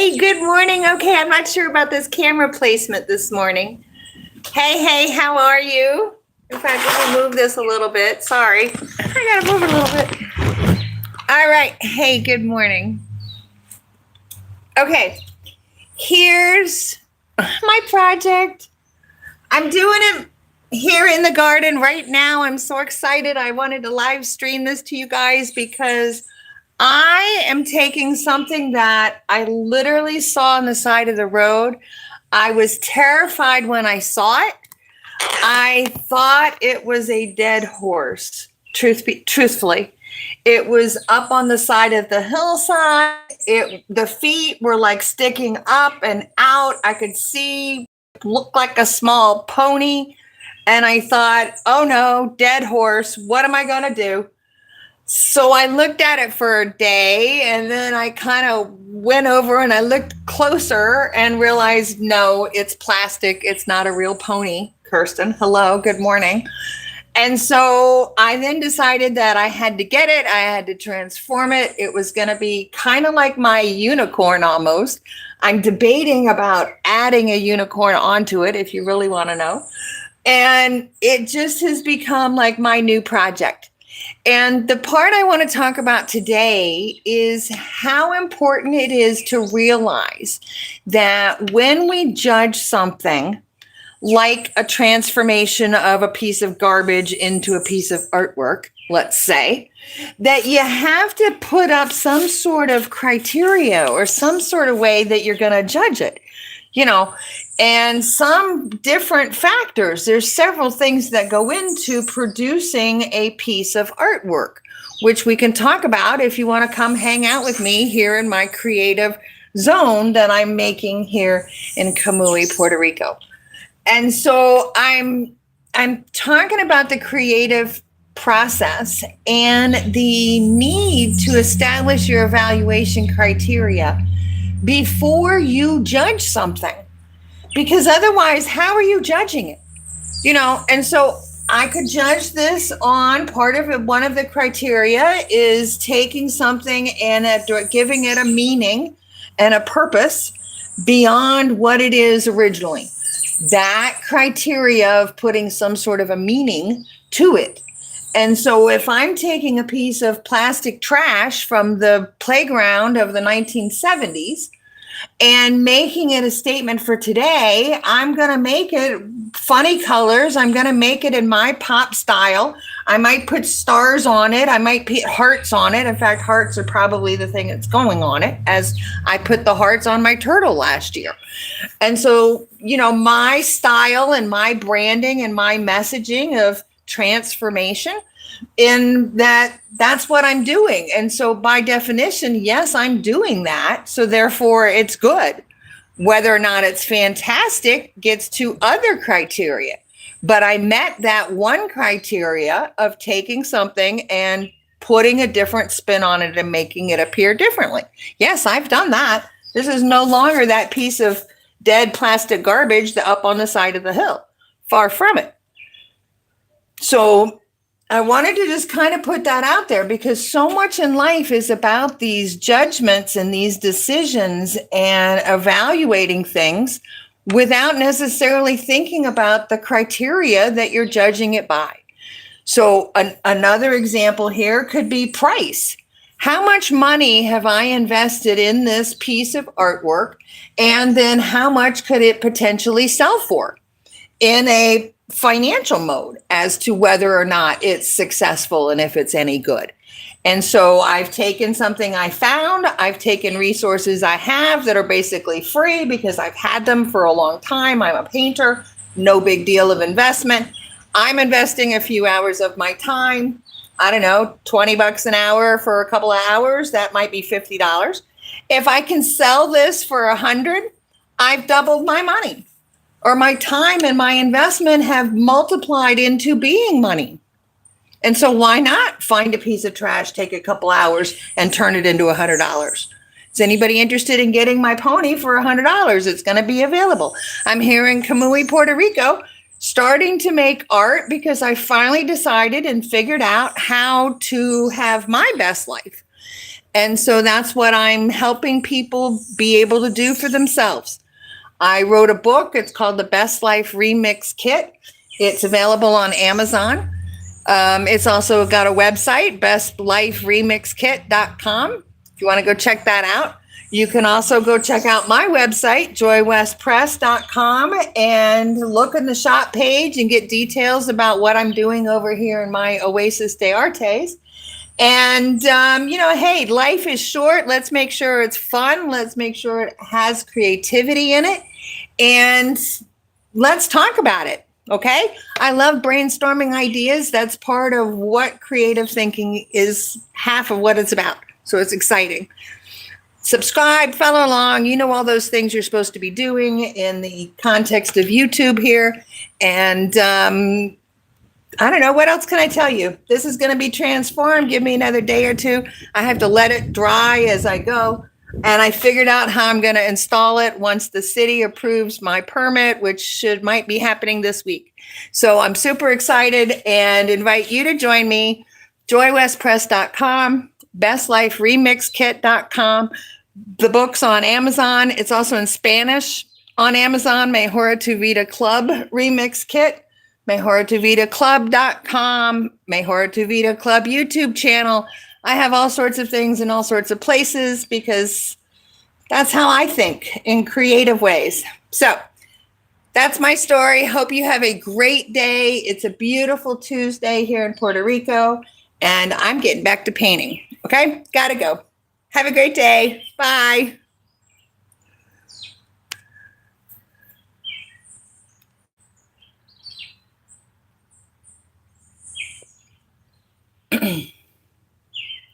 Hey, good morning. Okay, I'm not sure about this camera placement this morning. Hey, how are you? In fact, let me move this a little bit. Sorry. I gotta move it a little bit. All right. Hey, good morning. Okay, here's my project. I'm doing it here in the garden right now. I'm so excited. I wanted to live stream this to you guys because I am taking something that I literally saw on the side of the road. I was terrified when I saw it. I thought it was a dead horse, truthfully. It was up on the side of the hillside. The feet were like sticking up and out. I could see, looked like a small pony. And I thought, oh no, dead horse. What am I going to do? So I looked at it for a day and then I kind of went over and I looked closer and realized, no, it's plastic. It's not a real pony. Kirsten, hello, good morning. And so I then decided that I had to get it. I had to transform it. It was going to be kind of like my unicorn almost. I'm debating about adding a unicorn onto it, if you really want to know. And it just has become like my new project. And the part I want to talk about today is how important it is to realize that when we judge something, like a transformation of a piece of garbage into a piece of artwork, let's say, that you have to put up some sort of criteria or some sort of way that you're going to judge it, and some different factors. There's several things that go into producing a piece of artwork, which we can talk about if you want to come hang out with me here in my creative zone that I'm making here in Camuy, Puerto Rico. And so I'm talking about the creative process and the need to establish your evaluation criteria before you judge something. Because otherwise, how are you judging it? And so I could judge this on part of it. One of the criteria is taking something and giving it a meaning and a purpose beyond what it is originally. That criteria of putting some sort of a meaning to it. And so if I'm taking a piece of plastic trash from the playground of the 1970s and making it a statement for today, I'm going to make it funny colors. I'm going to make it in my pop style. I might put stars on it. I might put hearts on it. In fact, hearts are probably the thing that's going on it, as I put the hearts on my turtle last year. And so, my style and my branding and my messaging of transformation, in that's what I'm doing. And so by definition, yes, I'm doing that. So therefore it's good. Whether or not it's fantastic gets to other criteria. But I met that one criteria of taking something and putting a different spin on it and making it appear differently. Yes, I've done that. This is no longer that piece of dead plastic garbage up on the side of the hill. Far from it. So I wanted to just kind of put that out there because so much in life is about these judgments and these decisions and evaluating things without necessarily thinking about the criteria that you're judging it by. So another example here could be price. How much money have I invested in this piece of artwork? And then how much could it potentially sell for in a financial mode as to whether or not it's successful and if it's any good? And so I've taken something I found, I've taken resources I have that are basically free because I've had them for a long time. I'm a painter, no big deal of investment. I'm investing a few hours of my time. I don't know, $20 an hour for a couple of hours, that might be $50. If I can sell this for $100, I've doubled my money. Or my time and my investment have multiplied into being money. And so why not find a piece of trash, take a couple hours, and turn it into $100? Is anybody interested in getting my pony for $100? It's going to be available. I'm here in Camuy, Puerto Rico, starting to make art because I finally decided and figured out how to have my best life. And so that's what I'm helping people be able to do for themselves. I wrote a book. It's called The Best Life Remix Kit. It's available on Amazon. It's also got a website, bestliferemixkit.com. If you want to go check that out. You can also go check out my website, joywestpress.com, and look in the shop page and get details about what I'm doing over here in my Oasis de Artes. And, hey, life is short. Let's make sure it's fun. Let's make sure it has creativity in it. And let's talk about it. Okay. I love brainstorming ideas. That's part of what creative thinking is, half of what it's about. So it's exciting. Subscribe, follow along. You know all those things you're supposed to be doing in the context of YouTube here. And I don't know. What else can I tell you? This is going to be transformed. Give me another day or two. I have to let it dry as I go. And I figured out how I'm going to install it once the city approves my permit, which might be happening this week. So I'm super excited and invite you to join me. joywestpress.com, bestliferemixkit.com. The book's on Amazon. It's also in Spanish on Amazon. Mejora Tu Vida Club Remix Kit. MejoratuVidaClub.com, Mejora Tu Vida Club YouTube channel. I have all sorts of things in all sorts of places because that's how I think, in creative ways. So that's my story. Hope you have a great day. It's a beautiful Tuesday here in Puerto Rico, and I'm getting back to painting. Okay, gotta go. Have a great day. Bye.